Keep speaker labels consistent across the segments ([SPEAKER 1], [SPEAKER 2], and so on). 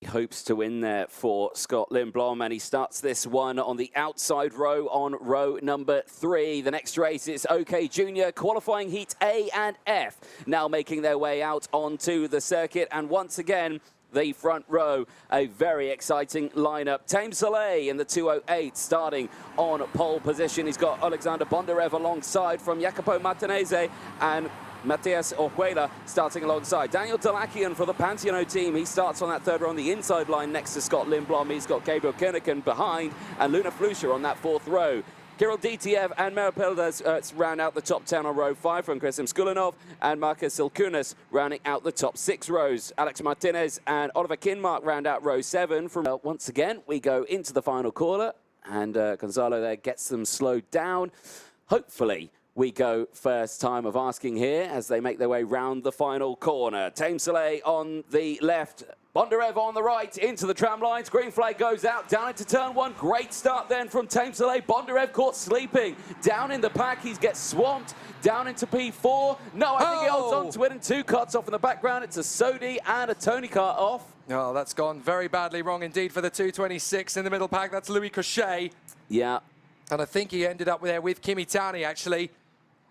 [SPEAKER 1] Hopes to win there for Scott Lindblom, and he starts this one on the outside row on row number 3. The next race is OK Junior, qualifying heat A and F, now making their way out onto the circuit. And once again, the front row, a very exciting lineup. Tame Soleil in the 208, starting on pole position. He's got Alexander Bondarev alongside from Jacopo Martinez and Matthias Orjuela starting alongside. Daniel Dalakian for the Pantheon team. He starts on that third row on the inside line next to Scott Lindblom. He's got Gabriel Kernikan behind and Luna Flusher on that fourth row. Kirill Ditiev and Merapildas round out the top 10 on row 5 from Kresim Skulinov, and Marcus Ilkunas rounding out the top 6 rows. Alex Martinez and Oliver Kinmark round out row 7. From once again, we go into the final corner, and Gonzalo there gets them slowed down. Hopefully, we go first time of asking here as they make their way round the final corner. Tame Soleil on the left, Bondarev on the right, into the tram lines. Green flag goes out, down into turn 1. Great start then from Tame Soleil. Bondarev caught sleeping. Down in the pack, he gets swamped. Down into P4. No, I think he holds on to it, and 2 cuts off in the background. It's a Sodi and a Tony cut off.
[SPEAKER 2] Oh, that's gone very badly wrong indeed for the 226 in the middle pack. That's Louis Cochet.
[SPEAKER 1] Yeah.
[SPEAKER 2] And I think he ended up there with Kimitani, actually.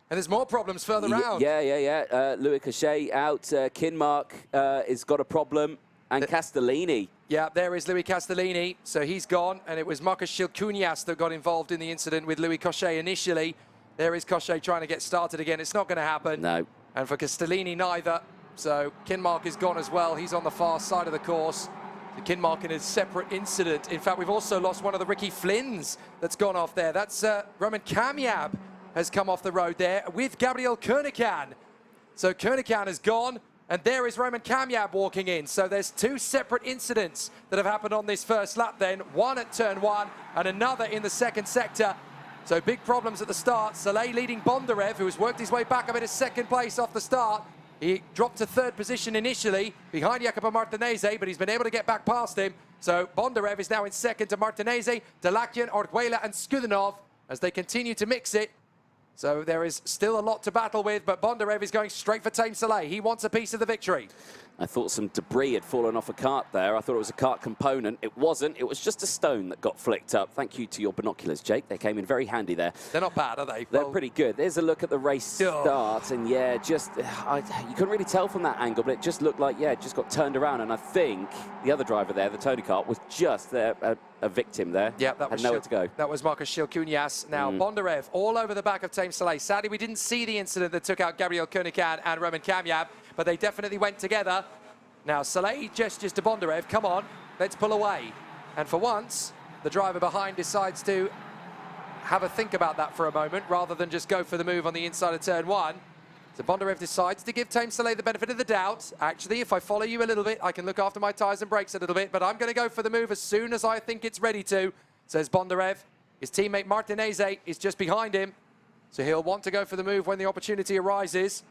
[SPEAKER 2] And there's more problems further round.
[SPEAKER 1] Yeah. Louis Cochet out. Kinmark has got a problem. And Castellini.
[SPEAKER 2] Yeah, there is Louis Castellini. So he's gone. And it was Marcus Shilkunias that got involved in the incident with Louis Cochet initially. There is Cochet trying to get started again. It's not going to happen.
[SPEAKER 1] No.
[SPEAKER 2] And for Castellini, neither. So Kinmark is gone as well. He's on the far side of the course. The Kinmark in a separate incident. In fact, we've also lost one of the Ricky Flynns that's gone off there. That's Roman Kamiab has come off the road there with Gabriel Kernikan. So Kernikan is gone, and there is Roman Kamiab walking in. So there's 2 separate incidents that have happened on this first lap then. One at turn 1 and another in the second sector. So big problems at the start. Soleil leading Bondarev, who has worked his way back up into second place off the start. He dropped to 3rd position initially behind Jacopo Martinez, but he's been able to get back past him. So Bondarev is now in second to Martinez, Dalakian, Orjuela and Skulinov as they continue to mix it. So there is still a lot to battle with, but Bondarev is going straight for Tame Soleil. He wants a piece of the victory.
[SPEAKER 1] I thought some debris had fallen off a cart there. I thought it was a cart component. It wasn't. It was just a stone that got flicked up. Thank you to your binoculars, Jake. They came in very handy there.
[SPEAKER 2] They're not bad, are they?
[SPEAKER 1] They're pretty good. There's a look at the race start, and yeah, just you couldn't really tell from that angle, but it just looked like, yeah, it just got turned around. And I think the other driver there, the Tony Kart, was just a victim there.
[SPEAKER 2] Yeah, that was
[SPEAKER 1] nowhere to go.
[SPEAKER 2] That was Marcus Shilkunias. Now Bondarev all over the back of Tame Soleil. Sadly, we didn't see the incident that took out Gabriel Kernikan and Roman Kamiab, but they definitely went together. Now Soleil gestures to Bondarev, come on, let's pull away. And for once, the driver behind decides to have a think about that for a moment rather than just go for the move on the inside of turn 1. So Bondarev decides to give Tame Soleil the benefit of the doubt. Actually, if I follow you a little bit, I can look after my tyres and brakes a little bit, but I'm going to go for the move as soon as I think it's ready to, says Bondarev. His teammate Martinez is just behind him, so he'll want to go for the move when the opportunity arises.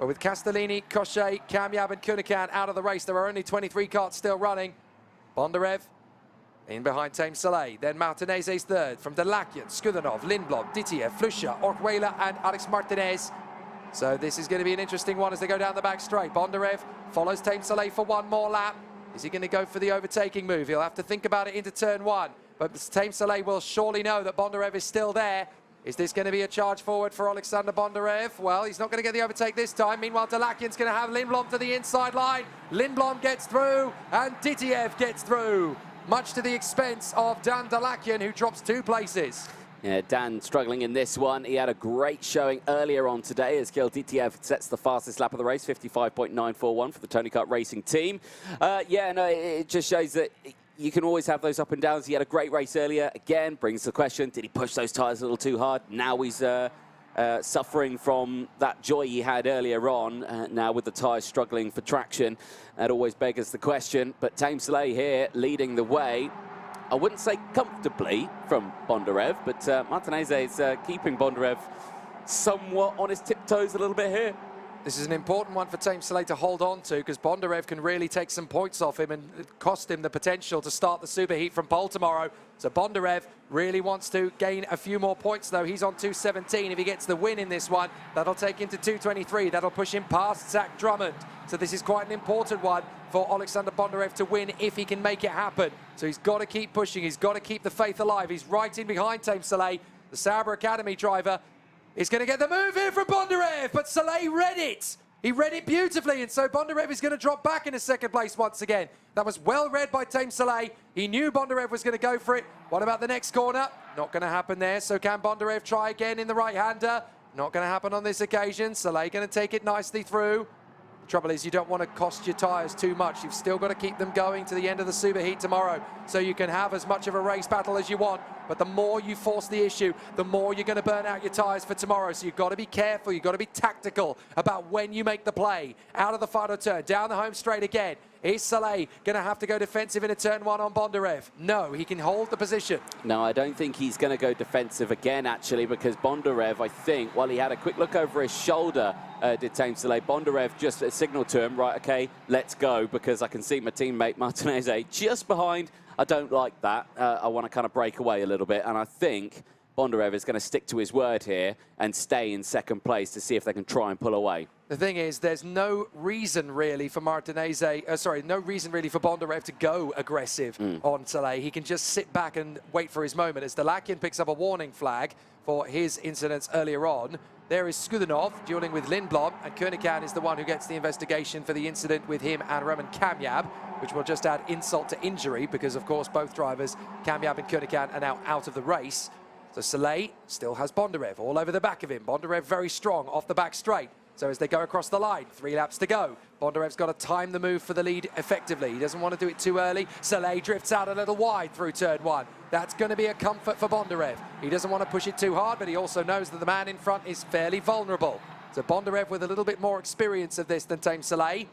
[SPEAKER 2] But with Castellini, Cochet, Kamiab and Kernikan out of the race, there are only 23 carts still running. Bondarev in behind Tame Soleil. Then Martinez's third from Dalakian, Skulinov, Lindblom, Ditiev, Flusher, Orjuela and Alex Martinez. So this is going to be an interesting one as they go down the back straight. Bondarev follows Tame Soleil for one more lap. Is he going to go for the overtaking move? He'll have to think about it into turn 1. But Tame Soleil will surely know that Bondarev is still there. Is this going to be a charge forward for Alexander Bondarev? Well, he's not going to get the overtake this time. Meanwhile, Dalakian's going to have Lindblom to the inside line. Lindblom gets through, and Ditiev gets through, much to the expense of Dan Dalakian, who drops 2 places.
[SPEAKER 1] Yeah, Dan struggling in this one. He had a great showing earlier on today as Kirill Ditiev sets the fastest lap of the race, 55.941 for the Tony Kart Racing team. It just shows that you can always have those up and downs. He had a great race earlier. Again, brings the question, did he push those tyres a little too hard? Now he's suffering from that joy he had earlier on. Now with the tyres struggling for traction, that always beggars the question. But Tame Soleil here leading the way. I wouldn't say comfortably from Bondarev, but Martinez is keeping Bondarev somewhat on his tiptoes a little bit here.
[SPEAKER 2] This is an important one for Tame Soleil to hold on to, because Bondarev can really take some points off him and cost him the potential to start the superheat from pole tomorrow. So Bondarev really wants to gain a few more points, though. He's on 217. If he gets the win in this one, that'll take him to 223. That'll push him past Zach Drummond. So this is quite an important one for Alexander Bondarev to win if he can make it happen. So he's got to keep pushing. He's got to keep the faith alive. He's right in behind Team Soleil. The Sauber Academy driver is going to get the move here from Bondarev, but Soleil read it. He read it beautifully, and so Bondarev is going to drop back into second place once again. That was well read by Team Soleil. He knew Bondarev was going to go for it. What about the next corner? Not going to happen there. So can Bondarev try again in the right-hander? Not going to happen on this occasion. Soleil going to take it nicely through. The trouble is you don't want to cost your tyres too much. You've still got to keep them going to the end of the superheat tomorrow so you can have as much of a race battle as you want. But the more you force the issue, the more you're going to burn out your tyres for tomorrow. So you've got to be careful. You've got to be tactical about when you make the play. Out of the final turn, down the home straight again. Is Soleil going to have to go defensive in a turn one on Bondarev? No, he can hold the position.
[SPEAKER 1] No, I don't think he's going to go defensive again, actually, because Bondarev, I think, while he had a quick look over his shoulder, did Team Soleil, Bondarev just signaled to him, right, okay, let's go, because I can see my teammate Martinez just behind. I don't like that. I want to kind of break away a little bit, and I think Bondarev is going to stick to his word here and stay in second place to see if they can try and pull away.
[SPEAKER 2] The thing is, there's no reason really for no reason really for Bondarev to go aggressive on Soleil. He can just sit back and wait for his moment. As Dalakian picks up a warning flag for his incidents earlier on, there is Skudinov dueling with Lindblom, and Koenikan is the one who gets the investigation for the incident with him and Roman Kamyab, which will just add insult to injury because, of course, both drivers, Kamyab and Koenikan, are now out of the race. So Soleil still has Bondarev all over the back of him. Bondarev very strong off the back straight. So as they go across the line, 3 laps to go. Bondarev's got to time the move for the lead effectively. He doesn't want to do it too early. Soleil drifts out a little wide through turn one. That's going to be a comfort for Bondarev. He doesn't want to push it too hard, but he also knows that the man in front is fairly vulnerable. So Bondarev with a little bit more experience of this than Team Soleil.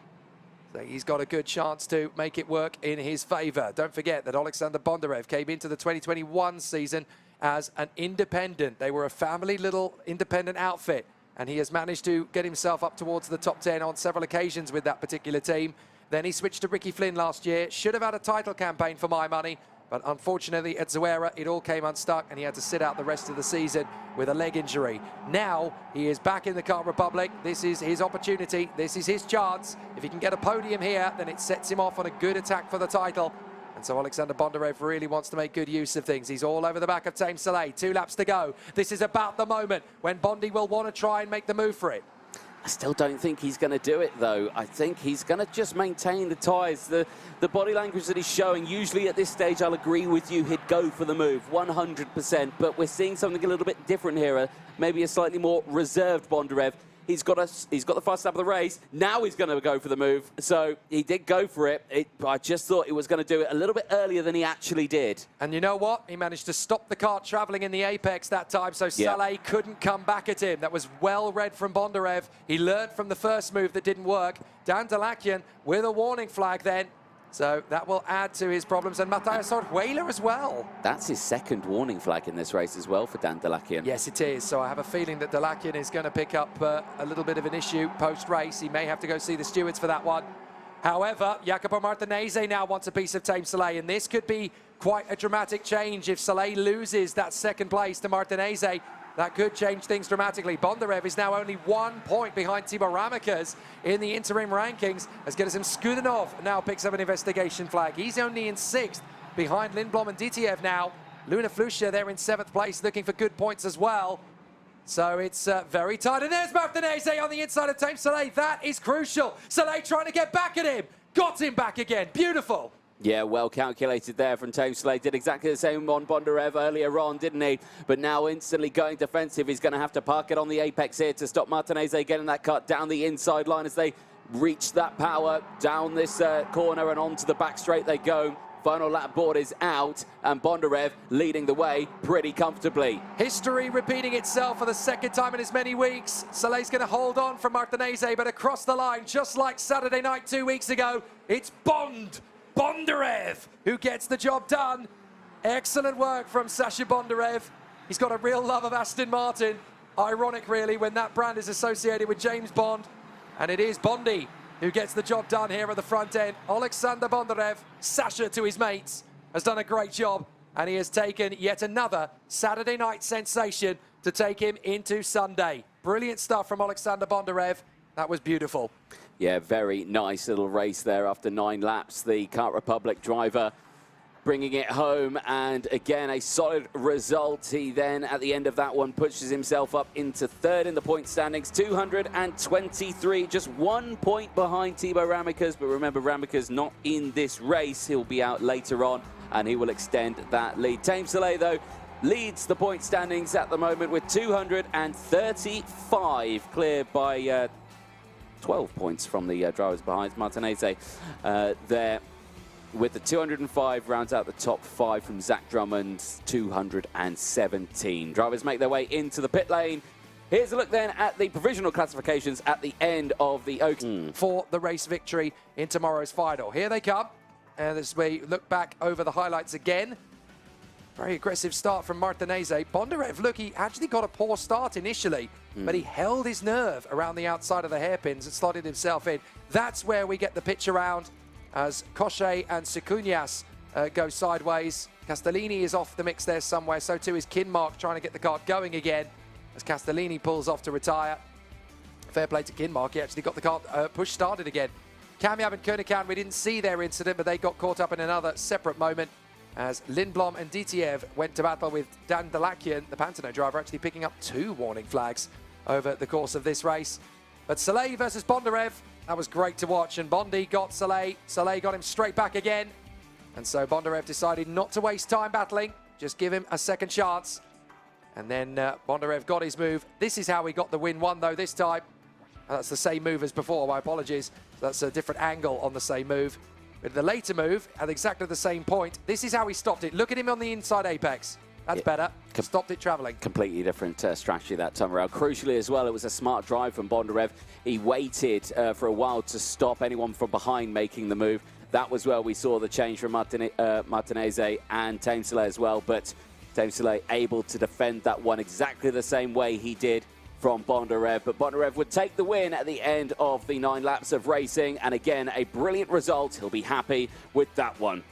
[SPEAKER 2] So he's got a good chance to make it work in his favour. Don't forget that Alexander Bondarev came into the 2021 season as an independent. They were a family little independent outfit, and he has managed to get himself up towards the top 10 on several occasions with that particular team. Then he switched to Ricky Flynn last year. Should have had a title campaign for my money, but unfortunately at Zuera it all came unstuck and he had to sit out the rest of the season with a leg injury. Now he is back in the Kart Republic. This is his opportunity. This is his chance. If he can get a podium here, then it sets him off on a good attack for the title. And so Alexander Bondarev really wants to make good use of things. He's all over the back of Team Soleil. 2 laps to go. This is about the moment when Bondi will want to try and make the move for it.
[SPEAKER 1] I still don't think he's going to do it, though. I think he's going to just maintain the tyres. The body language that he's showing, usually at this stage, I'll agree with you, he'd go for the move, 100%. But we're seeing something a little bit different here, maybe a slightly more reserved Bondarev. He's got the first lap of the race. Now he's going to go for the move. So he did go for it. I just thought he was going to do it a little bit earlier than he actually did.
[SPEAKER 2] And you know what? He managed to stop the kart travelling in the apex that time, so Soleil couldn't come back at him. That was well read from Bondarev. He learned from the first move that didn't work. Dan Dalakian with a warning flag then. So that will add to his problems. And Matthias Ortweiler as well.
[SPEAKER 1] That's his second warning flag in this race as well for Dan Dalakian.
[SPEAKER 2] Yes, it is. So I have a feeling that Dalakian is going to pick up a little bit of an issue post-race. He may have to go see the stewards for that one. However, Jacopo Martinez now wants a piece of Team Soleil, and this could be quite a dramatic change if Soleil loses that second place to Martinez. That could change things dramatically. Bondarev is now only 1 point behind Timo Ramakas in the interim rankings, as Gerasim Skudinov now picks up an investigation flag. He's only in 6th behind Lindblom and Ditiev now. Luna Flusha there in 7th place, looking for good points as well. So it's very tight. And there's Martinez on the inside of Team Soleil. That is crucial. Soleil trying to get back at him. Got him back again. Beautiful.
[SPEAKER 1] Yeah, well calculated there from Team Soleil. Did exactly the same on Bondarev earlier on, didn't he? But now instantly going defensive. He's going to have to park it on the apex here to stop Martinez getting that cut down the inside line as they reach that power down this corner and onto the back straight they go. Final lap board is out, and Bondarev leading the way pretty comfortably.
[SPEAKER 2] History repeating itself for the second time in as many weeks. Soleil's going to hold on from Martinez, but across the line, just like Saturday night 2 weeks ago, it's Bondarev who gets the job done. Excellent work from Sasha Bondarev. He's got a real love of Aston Martin. Ironic, really, when that brand is associated with James Bond. And it is Bondi who gets the job done here at the front end. Alexander Bondarev, Sasha to his mates, has done a great job. And he has taken yet another Saturday night sensation to take him into Sunday. Brilliant stuff from Alexander Bondarev. That was beautiful.
[SPEAKER 1] Yeah, very nice little race there after 9 laps. The Kart Republic driver bringing it home, and again, a solid result. He then, at the end of that one, pushes himself up into 3rd in the point standings, 223, just 1 point behind Thibaut Ramicus. But remember, Ramicus not in this race. He'll be out later on, and he will extend that lead. Tame Soleil, though, leads the point standings at the moment with 235, clear by 12 points from the drivers behind. Martinez there with the 205, rounds out the top 5 from Zach Drummond's 217. Drivers make their way into the pit lane. Here's a look then at the provisional classifications at the end of the
[SPEAKER 2] for the race victory in tomorrow's final. Here they come, and as we look back over the highlights again, very aggressive start from Martinez. Bondarev, look, he actually got a poor start initially, but he held his nerve around the outside of the hairpins and slotted himself in. That's where we get the pitch around as Cochet and Sucuñas go sideways. Castellini is off the mix there somewhere, so too is Kinmark trying to get the kart going again as Castellini pulls off to retire. Fair play to Kinmark, he actually got the kart push started again. Kamiab and Koenikan, we didn't see their incident, but they got caught up in another separate moment as Lindblom and Ditiev went to battle with Dan Delakian, the Pantano driver, actually picking up 2 warning flags over the course of this race. But Soleil versus Bondarev, that was great to watch, and Bondi got Soleil. Soleil got him straight back again. And so Bondarev decided not to waste time battling, just give him a second chance. And then Bondarev got his move. This is how he got the win-1 though this time. That's the same move as before, my apologies. That's a different angle on the same move. But the later move, at exactly the same point, this is how he stopped it. Look at him on the inside apex. That's better. Stopped it travelling.
[SPEAKER 1] Completely different strategy that time around. Crucially as well, it was a smart drive from Bondarev. He waited for a while to stop anyone from behind making the move. That was where we saw the change from Martinez and Tame Soleil as well. But Tame Soleil able to defend that one exactly the same way he did from Bondarev. But Bondarev would take the win at the end of the 9 laps of racing. And again, a brilliant result. He'll be happy with that one.